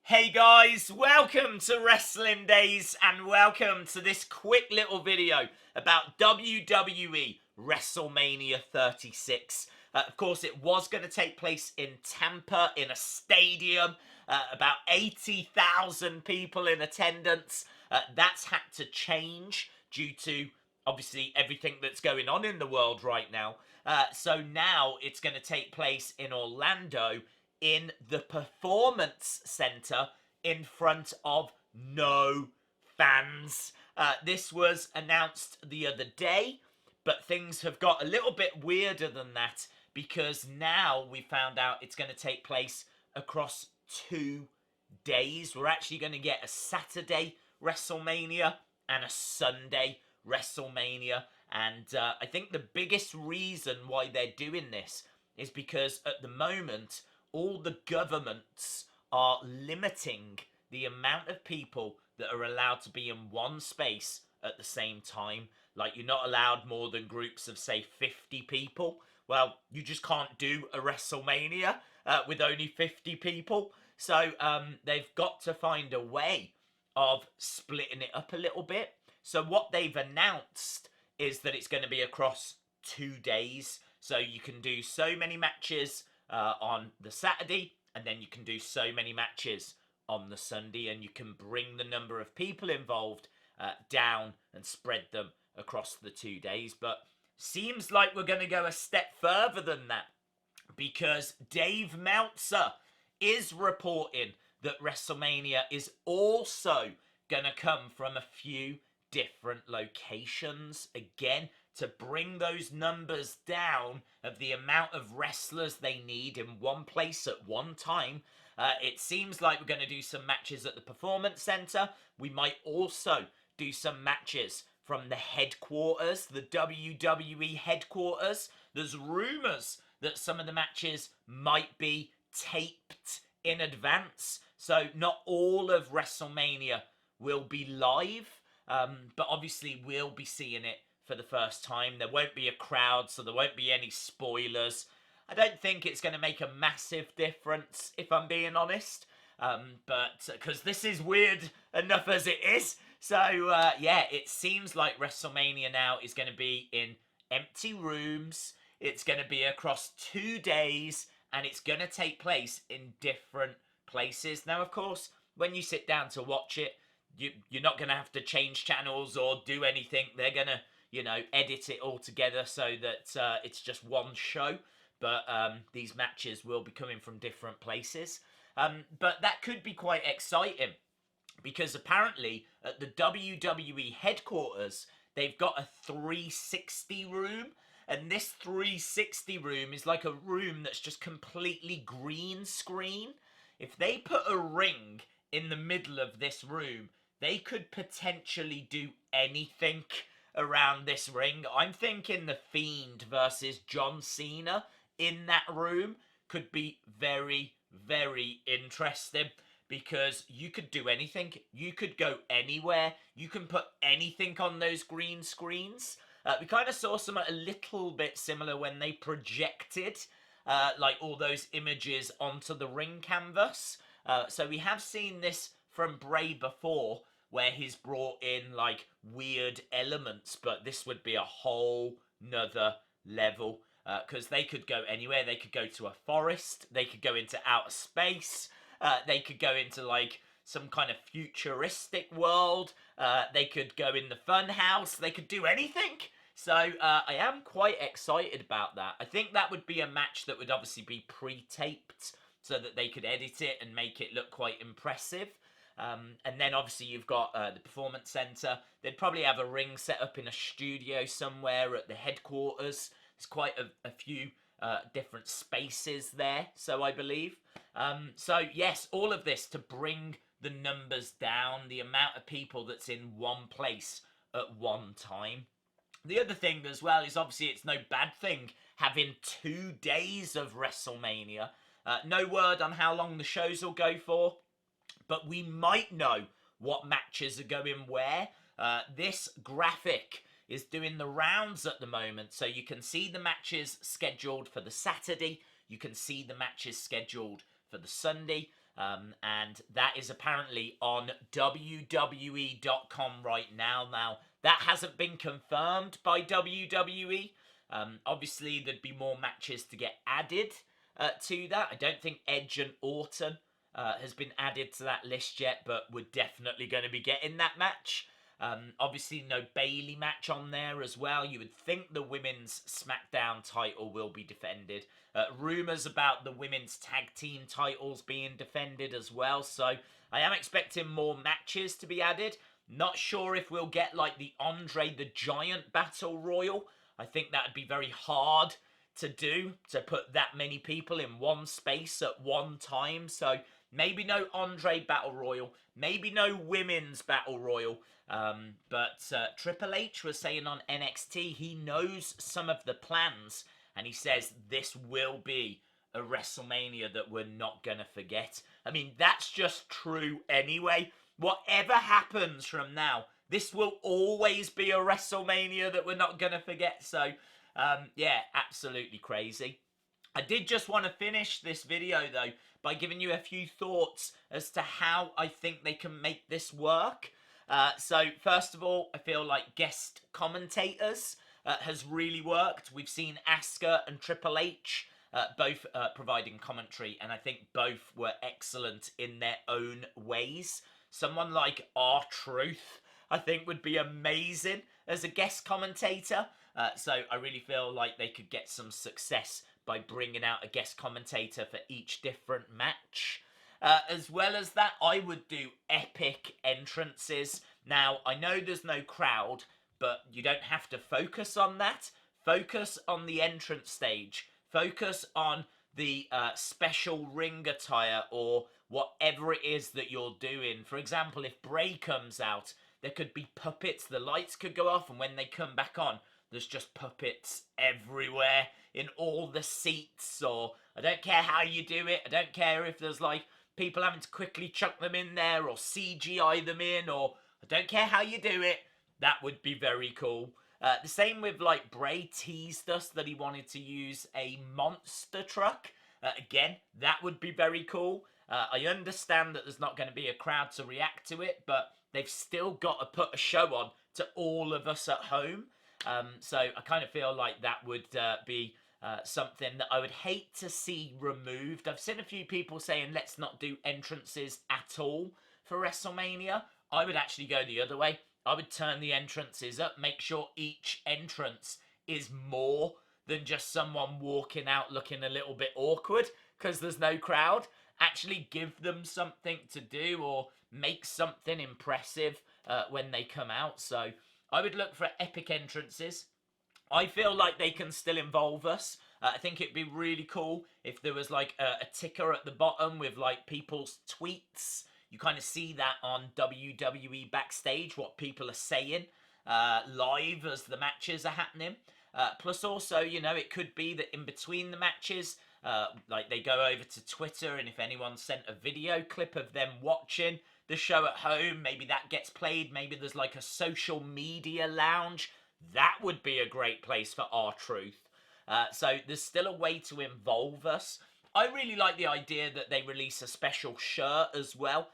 Hey guys, welcome to Wrestling Days and welcome to this quick little video about WWE Wrestlemania 36. Of course, it was going to take place in Tampa in a stadium, about 80,000 people in attendance. That's had to change due to obviously everything that's going on in the world right now. So now it's going to take place in Orlando in the Performance Center in front of no fans. This was announced the other day, but things have got a little bit weirder than that because now we found out it's going to take place across 2 days. We're actually going to get a Saturday WrestleMania and a Sunday WrestleMania. And I think the biggest reason why they're doing this is because at the moment, all the governments are limiting the amount of people that are allowed to be in one space at the same time. Like, you're not allowed more than groups of, say, 50 people. Well, you just can't do a WrestleMania with only 50 people. So they've got to find a way of splitting it up a little bit. So what they've announced is that it's going to be across 2 days. So you can do so many matches on the Saturday, and then you can do so many matches on the Sunday, and you can bring the number of people involved down and spread them across the 2 days. But seems like we're going to go a step further than that, because Dave Meltzer is reporting that WrestleMania is also going to come from a few different locations, again, to bring those numbers down of the amount of wrestlers they need in one place at one time. It seems like we're going to do some matches at the Performance Center. We might also do some matches from the headquarters, the WWE headquarters. There's rumors that some of the matches might be taped in advance, so not all of WrestleMania will be live, but obviously we'll be seeing it for the first time. There won't be a crowd, so there won't be any spoilers. I don't think it's going to make a massive difference, if I'm being honest, but because this is weird enough as it is. So yeah, it seems like WrestleMania now is going to be in empty rooms. It's going to be across 2 days, and it's going to take place in different places. Now, of course, when you sit down to watch it, you're not going to have to change channels or do anything. They're going to, edit it all together so that it's just one show. But these matches will be coming from different places. But that could be quite exciting, because apparently at the WWE headquarters, they've got a 360 room. And this 360 room is like a room that's just completely green screen. If they put a ring in the middle of this room, they could potentially do anything around this ring. I'm thinking The Fiend versus John Cena in that room could be very, very interesting, because you could do anything. You could go anywhere. You can put anything on those green screens. We kind of saw something a little bit similar when they projected like all those images onto the ring canvas. So we have seen this from Bray before, where he's brought in like weird elements, but this would be a whole nother level, because they could go anywhere. They could go to a forest, they could go into outer space, they could go into like some kind of futuristic world, they could go in the fun house, they could do anything. So I am quite excited about that. I think that would be a match that would obviously be pre-taped so that they could edit it and make it look quite impressive. And then obviously you've got the Performance Center. They'd probably have a ring set up in a studio somewhere at the headquarters. There's quite a few different spaces there, so I believe. So yes, all of this to bring the numbers down, the amount of people that's in one place at one time. The other thing as well is obviously it's no bad thing having 2 days of WrestleMania. No word on how long the shows will go for, but we might know what matches are going where. This graphic is doing the rounds at the moment, so you can see the matches scheduled for the Saturday, you can see the matches scheduled for the Sunday. And that is apparently on WWE.com right now. Now, that hasn't been confirmed by WWE. Obviously, there'd be more matches to get added to that. I don't think Edge and Orton has been added to that list yet, but we're definitely going to be getting that match. Obviously, no Bayley match on there as well. You would think the women's SmackDown title will be defended. Rumours about the women's tag team titles being defended as well. So I am expecting more matches to be added. Not sure if we'll get like the Andre the Giant Battle Royal. I think that would be very hard to do, to put that many people in one space at one time. So maybe no Andre Battle Royal, maybe no Women's Battle Royal. But Triple H was saying on NXT he knows some of the plans, and he says this will be a WrestleMania that we're not going to forget. I mean, that's just true anyway. Whatever happens from now, this will always be a WrestleMania that we're not going to forget. So, yeah, absolutely crazy. I did just want to finish this video, though, by giving you a few thoughts as to how I think they can make this work. So, first of all, I feel like guest commentators has really worked. We've seen Asuka and Triple H both providing commentary, and I think both were excellent in their own ways. Someone like R-Truth, I think, would be amazing as a guest commentator. So I really feel like they could get some success by bringing out a guest commentator for each different match. As well as that, I would do epic entrances. Now, I know there's no crowd, but you don't have to focus on that. Focus on the entrance stage. Focus on the special ring attire or whatever it is that you're doing. For example, if Bray comes out, there could be puppets. The lights could go off, and when they come back on, there's just puppets everywhere in all the seats. Or I don't care how you do it. I don't care if there's like people having to quickly chuck them in there or CGI them in, or I don't care how you do it. That would be very cool. The same with like Bray teased us that he wanted to use a monster truck. Again, that would be very cool. I understand that there's not going to be a crowd to react to it, but they've still got to put a show on to all of us at home. So I kind of feel like that would be something that I would hate to see removed. I've seen a few people saying let's not do entrances at all for WrestleMania. I would actually go the other way. I would turn the entrances up, make sure each entrance is more than just someone walking out looking a little bit awkward because there's no crowd. Actually give them something to do or make something impressive when they come out. So I would look for epic entrances. I feel like they can still involve us. I think it'd be really cool if there was like a ticker at the bottom with like people's tweets. You kind of see that on WWE Backstage, what people are saying live as the matches are happening. Plus also, you know, it could be that in between the matches, like they go over to Twitter, and if anyone sent a video clip of them watching the show at home, maybe that gets played. Maybe there's like a social media lounge. That would be a great place for R-Truth. So there's still a way to involve us. I really like the idea that they release a special shirt as well.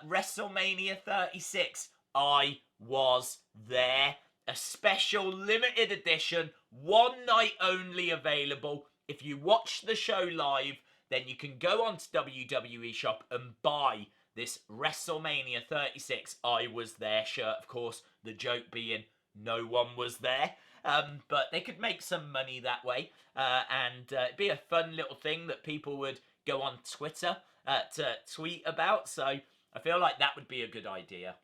WrestleMania 36, I was there. A special limited edition, one night only available. If you watch the show live, then you can go onto WWE Shop and buy this WrestleMania 36 I was there shirt. Of course, the joke being no one was there. But they could make some money that way. And it'd be a fun little thing that people would go on Twitter to tweet about. So I feel like that would be a good idea.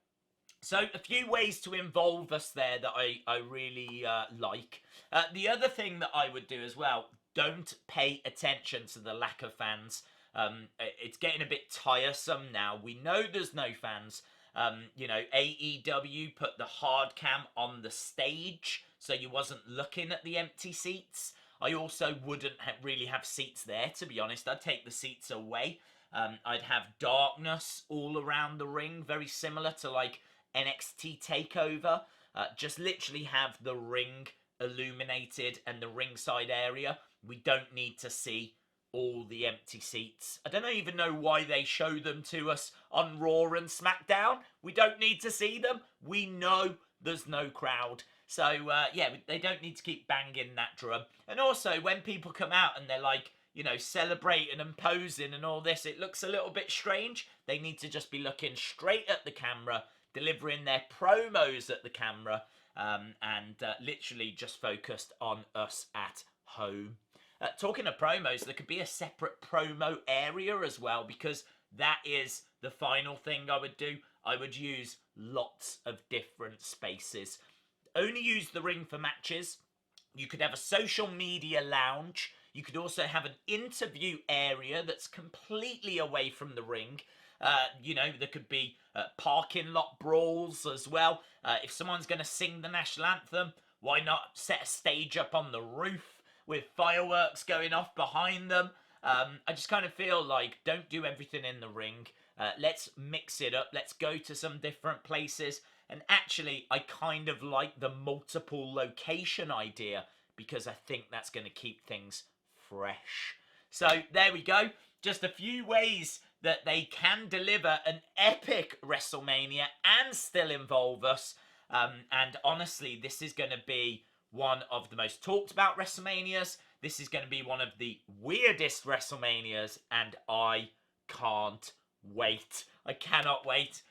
So a few ways to involve us there that I really like. The other thing that I would do as well, don't pay attention to the lack of fans. It's getting a bit tiresome now. We know there's no fans. You know, AEW put the hard cam on the stage, so you wasn't looking at the empty seats. I also wouldn't really have seats there, to be honest. I'd take the seats away. I'd have darkness all around the ring, very similar to like NXT TakeOver. Just literally have the ring illuminated and the ringside area. We don't need to see all the empty seats. I don't even know why they show them to us on Raw and SmackDown. We don't need to see them. We know there's no crowd. So, yeah, they don't need to keep banging that drum. And also, when people come out and they're like, you know, celebrating and posing and all this, it looks a little bit strange. They need to just be looking straight at the camera, delivering their promos at the camera, and literally just focused on us at home. Talking of promos, there could be a separate promo area as well, because that is the final thing I would do. I would use lots of different spaces. Only use the ring for matches. You could have a social media lounge. You could also have an interview area that's completely away from the ring. You know, there could be parking lot brawls as well. If someone's going to sing the national anthem, why not set a stage up on the roof with fireworks going off behind them? I just kind of feel like, don't do everything in the ring. Let's mix it up. Let's go to some different places. And actually, I kind of like the multiple location idea, because I think that's going to keep things fresh. So there we go. Just a few ways that they can deliver an epic WrestleMania and still involve us. And honestly, this is going to be one of the most talked about WrestleManias. This is going to be one of the weirdest WrestleManias, and I can't wait. I cannot wait.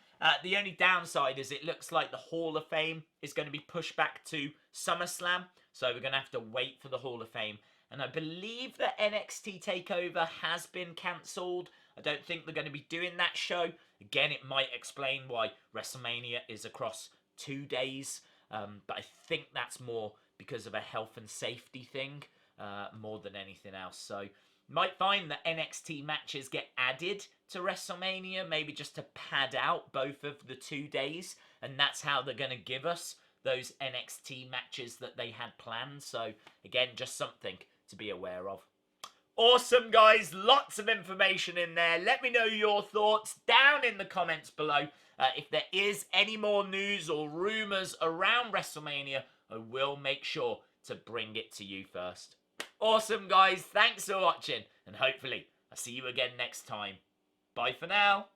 The only downside is it looks like the Hall of Fame is going to be pushed back to SummerSlam. So we're going to have to wait for the Hall of Fame. And I believe that NXT TakeOver has been cancelled. I don't think they're going to be doing that show. Again, it might explain why WrestleMania is across 2 days. But I think that's more because of a health and safety thing, more than anything else. So might find that NXT matches get added to WrestleMania, maybe just to pad out both of the 2 days. And that's how they're going to give us those NXT matches that they had planned. So again, just something to be aware of. Awesome, guys. Lots of information in there. Let me know your thoughts down in the comments below. If there is any more news or rumours around WrestleMania, I will make sure to bring it to you first. Awesome, guys. Thanks for watching, and hopefully I'll see you again next time. Bye for now.